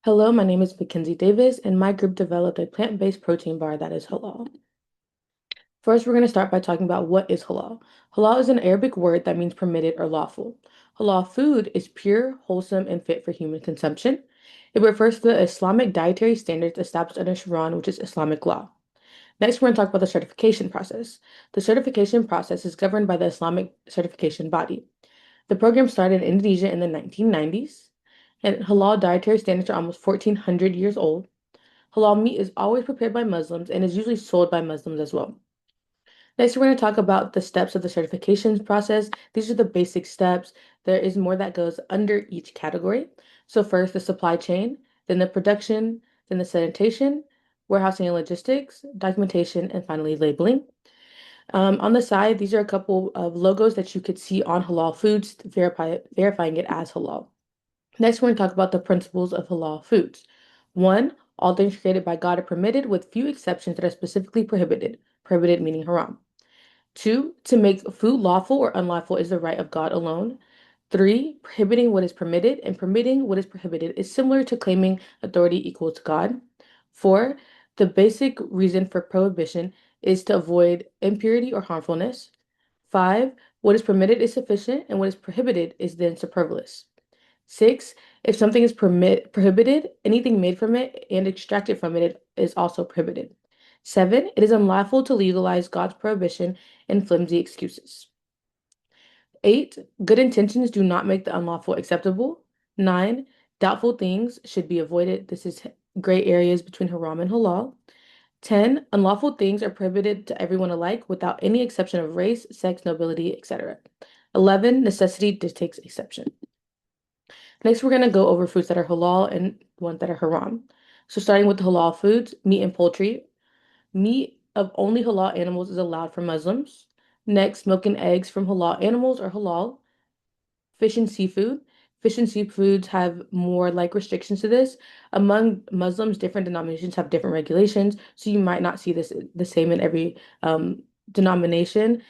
Hello, my name is Mackenzie Davis, and my group developed a plant-based protein bar that is halal. First, we're going to start by talking about what is halal. Halal is an Arabic word that means permitted or lawful. Halal food is pure, wholesome, and fit for human consumption. It refers to the Islamic dietary standards established under Sharia, which is Islamic law. Next, we're going to talk about the certification process. The certification process is governed by the Islamic certification body. The program started in Indonesia in the 1990s, and halal dietary standards are almost 1,400 years old. Halal meat is always prepared by Muslims and is usually sold by Muslims as well. Next, we're going to talk about the steps of the certification process. These are the basic steps. There is more that goes under each category. So first, the supply chain, then the production, then the sanitation, warehousing and logistics, documentation, and finally labeling. On the side, these are a couple of logos that you could see on halal foods, verifying it as halal. Next, we're going to talk about the principles of halal foods. One, all things created by God are permitted, with few exceptions that are specifically prohibited. Prohibited meaning haram. Two, to make food lawful or unlawful is the right of God alone. Three, prohibiting what is permitted and permitting what is prohibited is similar to claiming authority equal to God. Four, the basic reason for prohibition is to avoid impurity or harmfulness. Five, what is permitted is sufficient and what is prohibited is then superfluous. Six, if something is prohibited, anything made from it and extracted from it is also prohibited. Seven, it is unlawful to legalize God's prohibition and flimsy excuses. Eight, good intentions do not make the unlawful acceptable. Nine, doubtful things should be avoided. This is gray areas between haram and halal. 10, unlawful things are prohibited to everyone alike without any exception of race, sex, nobility, etc. 11, necessity dictates exception. Next, we're going to go over foods that are halal and ones that are haram. So starting with the halal foods, meat and poultry. Meat of only halal animals is allowed for Muslims. Next, milk and eggs from halal animals are halal. Fish and seafood. Fish and seafoods have more like restrictions to this. Among Muslims, different denominations have different regulations, so you might not see this the same in every denomination.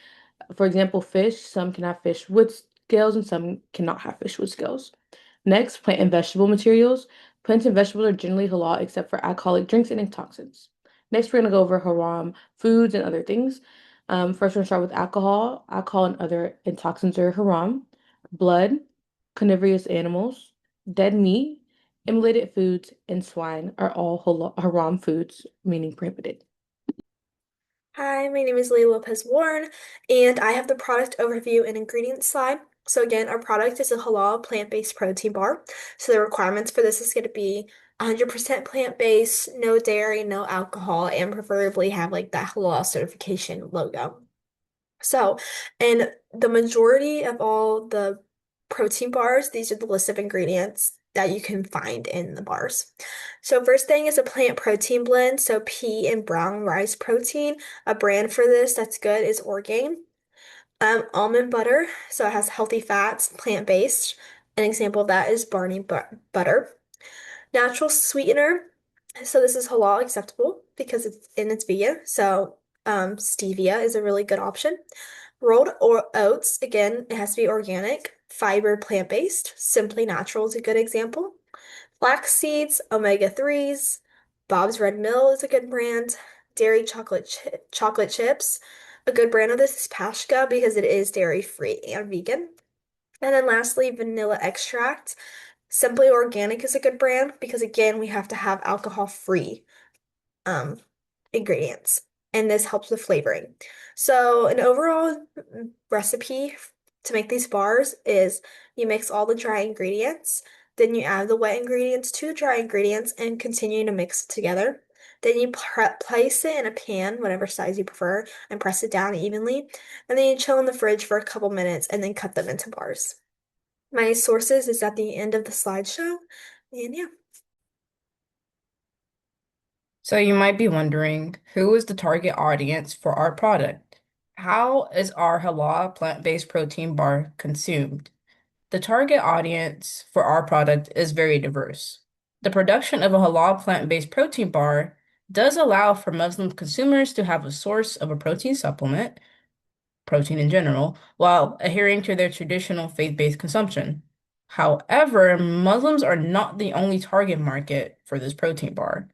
For example, fish, some can have fish with scales and some cannot have fish with scales. Next, plant and vegetable materials. Plants and vegetables are generally halal except for alcoholic drinks and intoxicants. Next, we're going to go over haram foods and other things. First, we're going to start with alcohol. Alcohol and other intoxicants are haram. Blood, carnivorous animals, dead meat, immolated foods, and swine are all haram foods, meaning prohibited. Hi, my name is Leigh Lopez Warren, and I have the product overview and ingredients slide. So again, our product is a halal plant-based protein bar. So the requirements for this is going to be 100% plant-based, no dairy, no alcohol, and preferably have like that halal certification logo. So, in the majority of all the protein bars, these are the list of ingredients that you can find in the bars. So, first thing is a plant protein blend. So, pea and brown rice protein. A brand for this that's good is Orgain. Almond butter. So, it has healthy fats, plant-based. An example of that is Barney butter. Natural sweetener. So, this is halal acceptable because it's vegan. So, stevia is a really good option. Rolled or oats, again, it has to be organic. Fiber, plant-based. Simply Natural is a good example. Flax seeds, omega-3s. Bob's Red Mill is a good brand. Dairy chocolate chips. A good brand of this is Pashka because it is dairy-free and vegan. And then lastly, vanilla extract. Simply Organic is a good brand because again, we have to have alcohol-free um, ingredients, and this helps with flavoring. So, an overall recipe to make these bars is you mix all the dry ingredients, then you add the wet ingredients to the dry ingredients and continue to mix it together. Then you place it in a pan, whatever size you prefer, and press it down evenly. And then you chill in the fridge for a couple minutes and then cut them into bars. My sources is at the end of the slideshow. And yeah. So you might be wondering, who is the target audience for our product? How is our halal plant-based protein bar consumed? The target audience for our product is very diverse. The production of a halal plant-based protein bar does allow for Muslim consumers to have a source of a protein supplement, protein in general, while adhering to their traditional faith-based consumption. However, Muslims are not the only target market for this protein bar.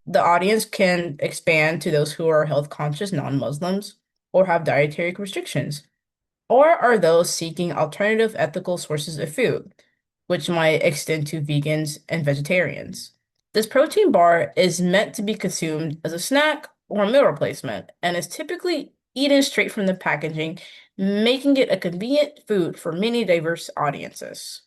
The audience can expand to those who are health conscious non-Muslims or have dietary restrictions, or are those seeking alternative ethical sources of food, which might extend to vegans and vegetarians. This protein bar is meant to be consumed as a snack or a meal replacement and is typically eaten straight from the packaging, making it a convenient food for many diverse audiences.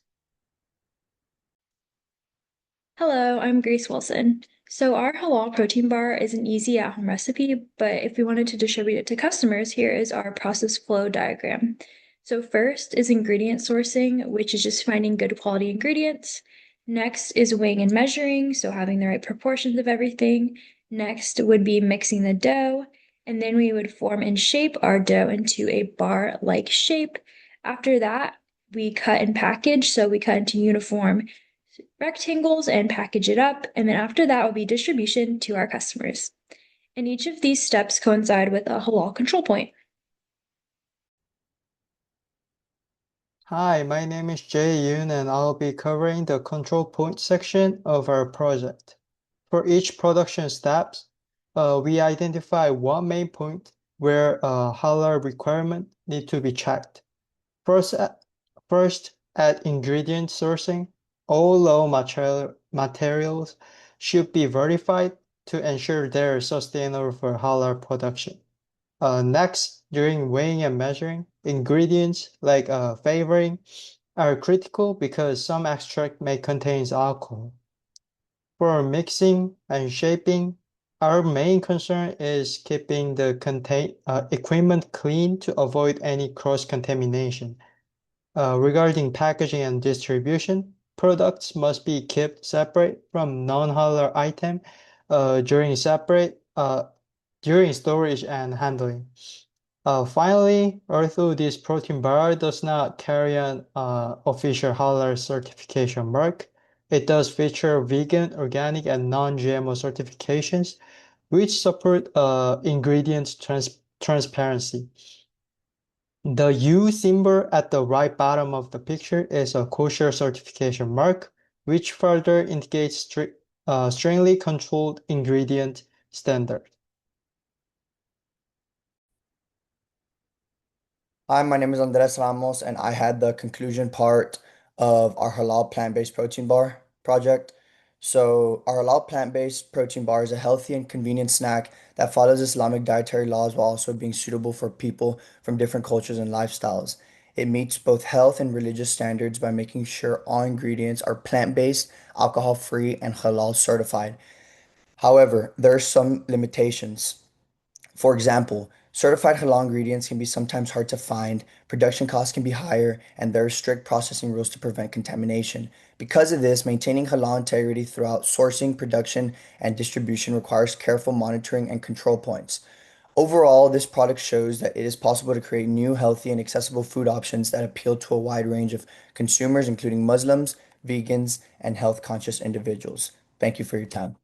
Hello, I'm Grace Wilson. So our halal protein bar is an easy at-home recipe, but if we wanted to distribute it to customers, here is our process flow diagram. So first is ingredient sourcing, which is just finding good quality ingredients. Next is weighing and measuring, so having the right proportions of everything. Next would be mixing the dough, and then we would form and shape our dough into a bar-like shape. After that, we cut and package, so we cut into uniform rectangles and package it up. And then after that will be distribution to our customers. And each of these steps coincide with a halal control point. Hi, my name is Jay Yoon and I'll be covering the control point section of our project. For each production steps, we identify one main point where a halal requirement need to be checked. First, at ingredient sourcing, all raw materials should be verified to ensure they're sustainable for halal production. Next, during weighing and measuring, ingredients like flavoring are critical because some extract may contain alcohol. For mixing and shaping, our main concern is keeping the equipment clean to avoid any cross-contamination. Regarding packaging and distribution, products must be kept separate from non-halal item during storage and handling. Finally, although this protein bar does not carry an official halal certification mark, it does feature vegan, organic, and non-GMO certifications, which support ingredients transparency. The U symbol at the right bottom of the picture is a kosher certification mark, which further indicates strictly controlled ingredient standard. Hi, my name is Andres Ramos, and I had the conclusion part of our halal plant-based protein bar project. So, our halal plant-based protein bar is a healthy and convenient snack that follows Islamic dietary laws while also being suitable for people from different cultures and lifestyles. It meets both health and religious standards by making sure all ingredients are plant-based, alcohol-free, and halal certified. However, there are some limitations. For example, certified halal ingredients can be sometimes hard to find, production costs can be higher, and there are strict processing rules to prevent contamination. Because of this, maintaining halal integrity throughout sourcing, production, and distribution requires careful monitoring and control points. Overall, this product shows that it is possible to create new, healthy, and accessible food options that appeal to a wide range of consumers, including Muslims, vegans, and health conscious individuals. Thank you for your time.